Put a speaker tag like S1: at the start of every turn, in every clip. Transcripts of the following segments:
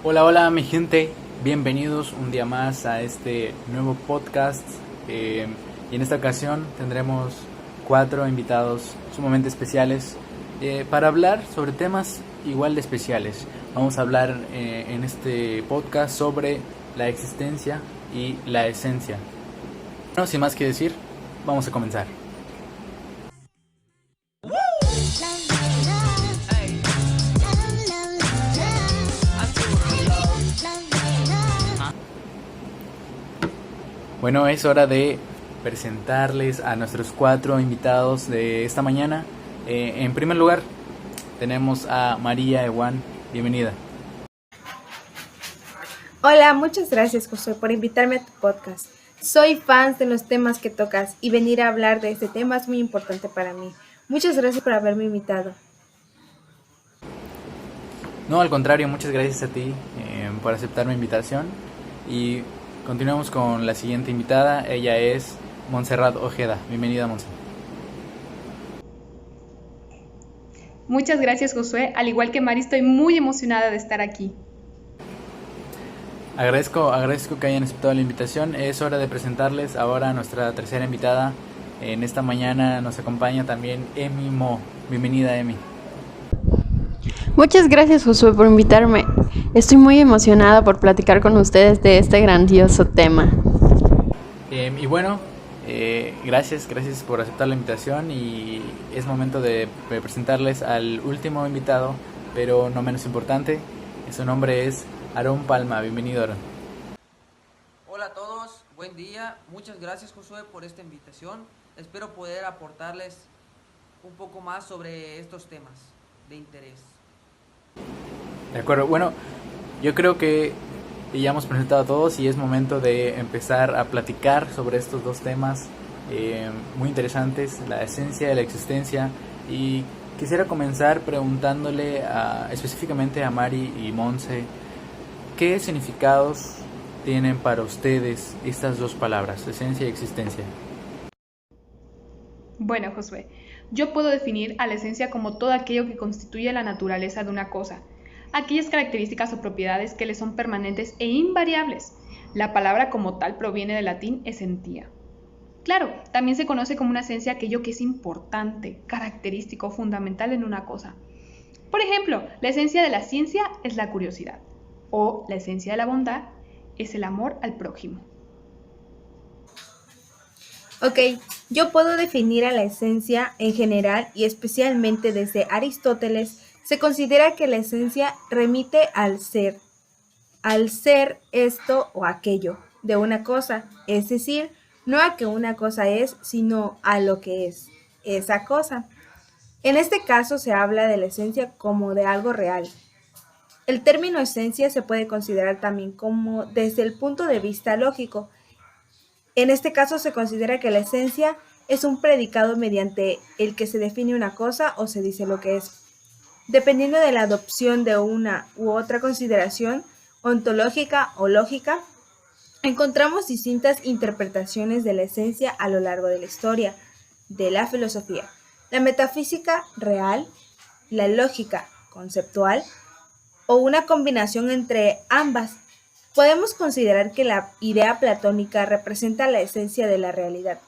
S1: Hola, hola mi gente, bienvenidos un día más a este nuevo podcast y en esta ocasión tendremos 4 invitados sumamente especiales para hablar sobre temas igual de especiales. Vamos a hablar en este podcast sobre la existencia y la esencia. Bueno, sin más que decir, vamos a comenzar. Bueno, es hora de presentarles a nuestros 4 invitados de esta mañana. En primer lugar, tenemos a María Ewan. Bienvenida.
S2: Hola, muchas gracias Josué por invitarme a tu podcast. Soy fan de los temas que tocas y venir a hablar de este tema es muy importante para mí. Muchas gracias por haberme invitado.
S1: No, al contrario, muchas gracias a ti por aceptar mi invitación. Y continuamos con la siguiente invitada. Ella es Montserrat Ojeda. Bienvenida, Montserrat.
S3: Muchas gracias, Josué. Al igual que Mari, estoy muy emocionada de estar aquí.
S1: Agradezco que hayan aceptado la invitación. Es hora de presentarles ahora a nuestra tercera invitada. En esta mañana nos acompaña también Emi Mo. Bienvenida, Emi.
S4: Muchas gracias, Josué, por invitarme. Estoy muy emocionada por platicar con ustedes de este grandioso tema.
S1: Y bueno, gracias por aceptar la invitación y es momento de presentarles al último invitado, pero no menos importante. Su nombre es Aarón Palma. Bienvenido, Aarón.
S5: Hola a todos, buen día. Muchas gracias, Josué, por esta invitación. Espero poder aportarles un poco más sobre estos temas de interés.
S1: De acuerdo, bueno, yo creo que ya hemos presentado a todos y es momento de empezar a platicar sobre estos dos temas muy interesantes, la esencia y la existencia. Y quisiera comenzar preguntándole específicamente a Mari y Monse, ¿qué significados tienen para ustedes estas dos palabras, esencia y existencia?
S3: Bueno, Josué, yo puedo definir a la esencia como todo aquello que constituye la naturaleza de una cosa, aquellas características o propiedades que le son permanentes e invariables. La palabra como tal proviene del latín essentia. Claro, también se conoce como una esencia aquello que es importante, característico, fundamental en una cosa. Por ejemplo, la esencia de la ciencia es la curiosidad, o la esencia de la bondad es el amor al prójimo.
S2: Ok, yo puedo definir a la esencia en general y especialmente desde Aristóteles se considera que la esencia remite al ser esto o aquello de una cosa, es decir, no a que una cosa es, sino a lo que es esa cosa. En este caso se habla de la esencia como de algo real. El término esencia se puede considerar también como desde el punto de vista lógico. En este caso se considera que la esencia es un predicado mediante el que se define una cosa o se dice lo que es. Dependiendo de la adopción de una u otra consideración ontológica o lógica, encontramos distintas interpretaciones de la esencia a lo largo de la historia de la filosofía. La metafísica real, la lógica conceptual o una combinación entre ambas. Podemos considerar que la idea platónica representa la esencia de la realidad,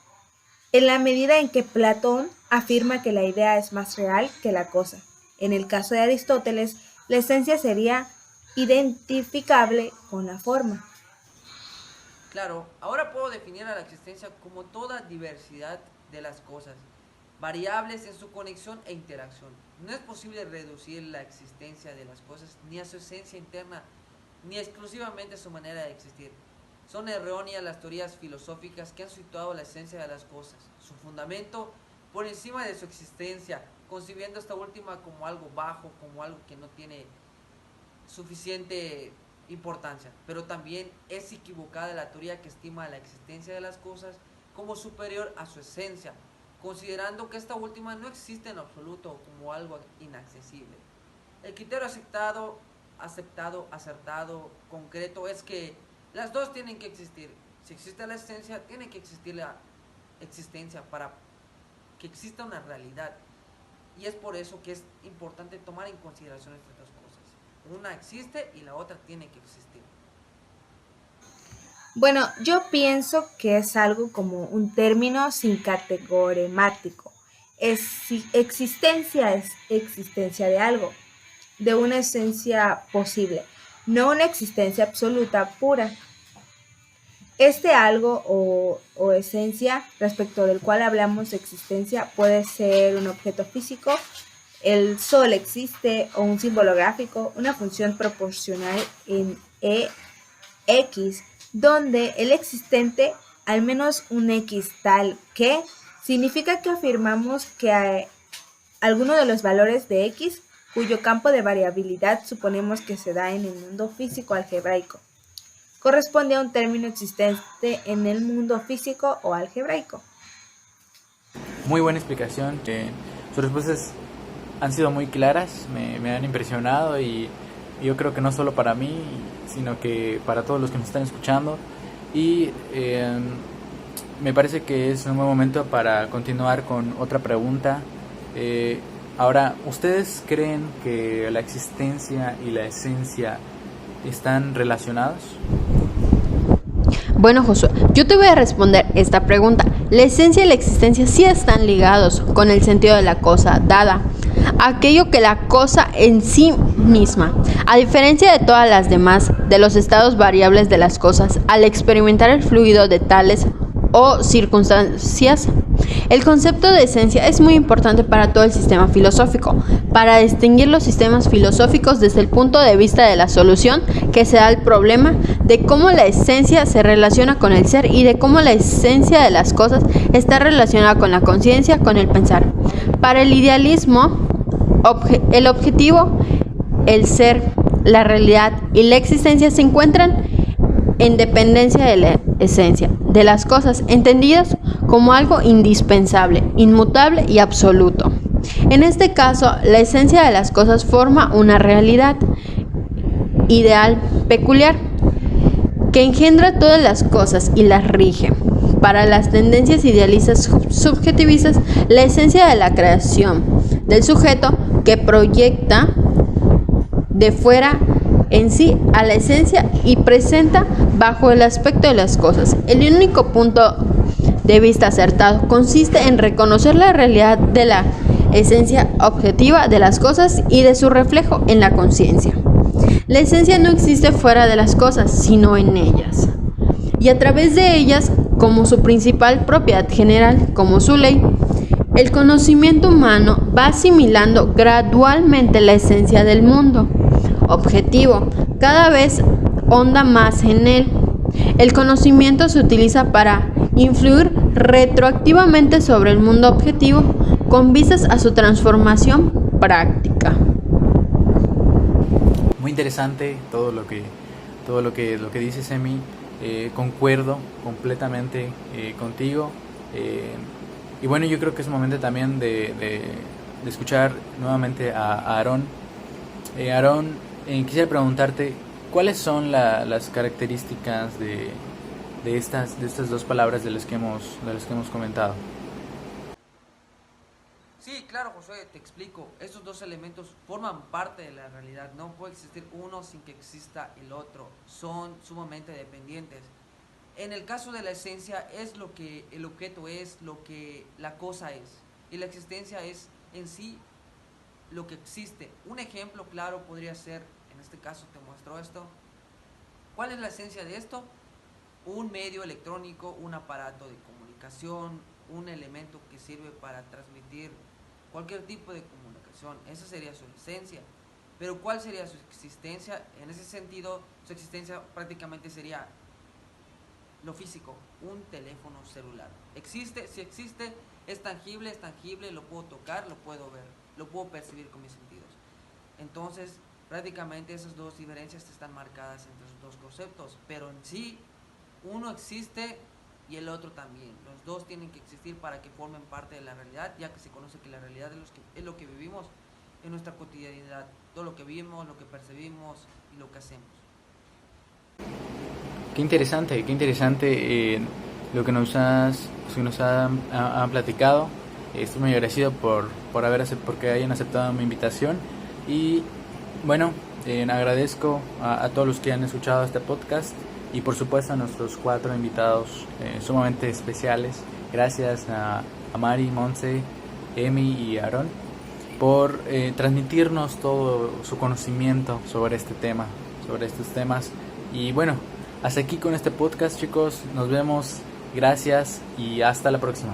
S2: en la medida en que Platón afirma que la idea es más real que la cosa. En el caso de Aristóteles, la esencia sería identificable con la forma.
S5: Claro, ahora puedo definir a la existencia como toda diversidad de las cosas, variables en su conexión e interacción. No es posible reducir la existencia de las cosas ni a su esencia interna, ni exclusivamente a su manera de existir. Son erróneas las teorías filosóficas que han situado la esencia de las cosas, su fundamento, por encima de su existencia, concibiendo esta última como algo bajo, como algo que no tiene suficiente importancia. Pero también es equivocada la teoría que estima la existencia de las cosas como superior a su esencia, considerando que esta última no existe en absoluto como algo inaccesible. El criterio acertado, concreto es que las dos tienen que existir. Si existe la esencia, tiene que existir la existencia para que exista una realidad. Y es por eso que es importante tomar en consideración estas dos cosas. Una existe y la otra tiene que existir.
S2: Bueno, yo pienso que es algo como un término sin categoremático. Existencia es existencia de algo, de una esencia posible, no una existencia absoluta pura. Este algo o esencia respecto del cual hablamos de existencia puede ser un objeto físico, el sol existe, o un símbolo gráfico, una función proporcional en X, donde el existente, al menos un X tal que, significa que afirmamos que alguno de los valores de X, cuyo campo de variabilidad suponemos que se da en el mundo físico algebraico, corresponde a un término existente en el mundo físico o algebraico.
S1: Muy buena explicación. Sus respuestas han sido muy claras, me han impresionado y yo creo que no solo para mí, sino que para todos los que nos están escuchando. Y me parece que es un buen momento para continuar con otra pregunta. Ahora, ¿ustedes creen que la existencia y la esencia están relacionados?
S4: Bueno, Josué, yo te voy a responder esta pregunta. La esencia y la existencia sí están ligados con el sentido de la cosa dada, aquello que la cosa en sí misma. A diferencia de todas las demás, de los estados variables de las cosas, al experimentar el fluido de tales o circunstancias, el concepto de esencia es muy importante para todo el sistema filosófico, para distinguir los sistemas filosóficos desde el punto de vista de la solución que se da al problema de cómo la esencia se relaciona con el ser y de cómo la esencia de las cosas está relacionada con la conciencia, con el pensar. Para el idealismo, el objetivo, el ser, la realidad y la existencia se encuentran en dependencia de la esencia de las cosas, entendidas como algo indispensable, inmutable y absoluto. En este caso, la esencia de las cosas forma una realidad ideal peculiar que engendra todas las cosas y las rige. Para las tendencias idealistas subjetivistas, la esencia de la creación del sujeto que proyecta de fuera en sí a la esencia y presenta bajo el aspecto de las cosas. El único punto de vista acertado consiste en reconocer la realidad de la esencia objetiva de las cosas y de su reflejo en la conciencia. La esencia no existe fuera de las cosas, sino en ellas, y a través de ellas como su principal propiedad general, como su ley. El conocimiento humano va asimilando gradualmente la esencia del mundo objetivo, cada vez honda más en él. El conocimiento se utiliza para influir retroactivamente sobre el mundo objetivo con vistas a su transformación práctica.
S1: Muy interesante todo lo que dices, Emi. Concuerdo completamente contigo. Y bueno, yo creo que es momento también de escuchar nuevamente a Aarón. Aarón, quisiera preguntarte, ¿cuáles son las características de estas dos palabras de las que hemos comentado?
S5: Sí, claro, Josué, te explico. Estos dos elementos forman parte de la realidad. No puede existir uno sin que exista el otro. Son sumamente dependientes. En el caso de la esencia es lo que el objeto es, lo que la cosa es. Y la existencia es en sí lo que existe. Un ejemplo claro podría ser, en este caso te muestro esto. ¿Cuál es la esencia de esto? Un medio electrónico, un aparato de comunicación, un elemento que sirve para transmitir cualquier tipo de comunicación. Esa sería su esencia. Pero ¿cuál sería su existencia? En ese sentido, su existencia prácticamente sería lo físico, un teléfono celular. ¿Existe? Si existe, es tangible, lo puedo tocar, lo puedo ver, lo puedo percibir con mis sentidos. Entonces, prácticamente esas dos diferencias están marcadas entre esos dos conceptos, pero en sí, uno existe y el otro también. Los dos tienen que existir para que formen parte de la realidad, ya que se conoce que la realidad es lo que vivimos en nuestra cotidianidad, todo lo que vivimos, lo que percibimos y lo que hacemos.
S1: Qué interesante lo que nos han platicado. Estoy muy agradecido porque hayan aceptado mi invitación. Y bueno, agradezco a todos los que han escuchado este podcast y por supuesto a nuestros 4 invitados sumamente especiales. Gracias a Mari, Monse, Emi y Aaron por transmitirnos todo su conocimiento sobre este tema, sobre estos temas. Y bueno, hasta aquí con este podcast, chicos. Nos vemos. Gracias y hasta la próxima.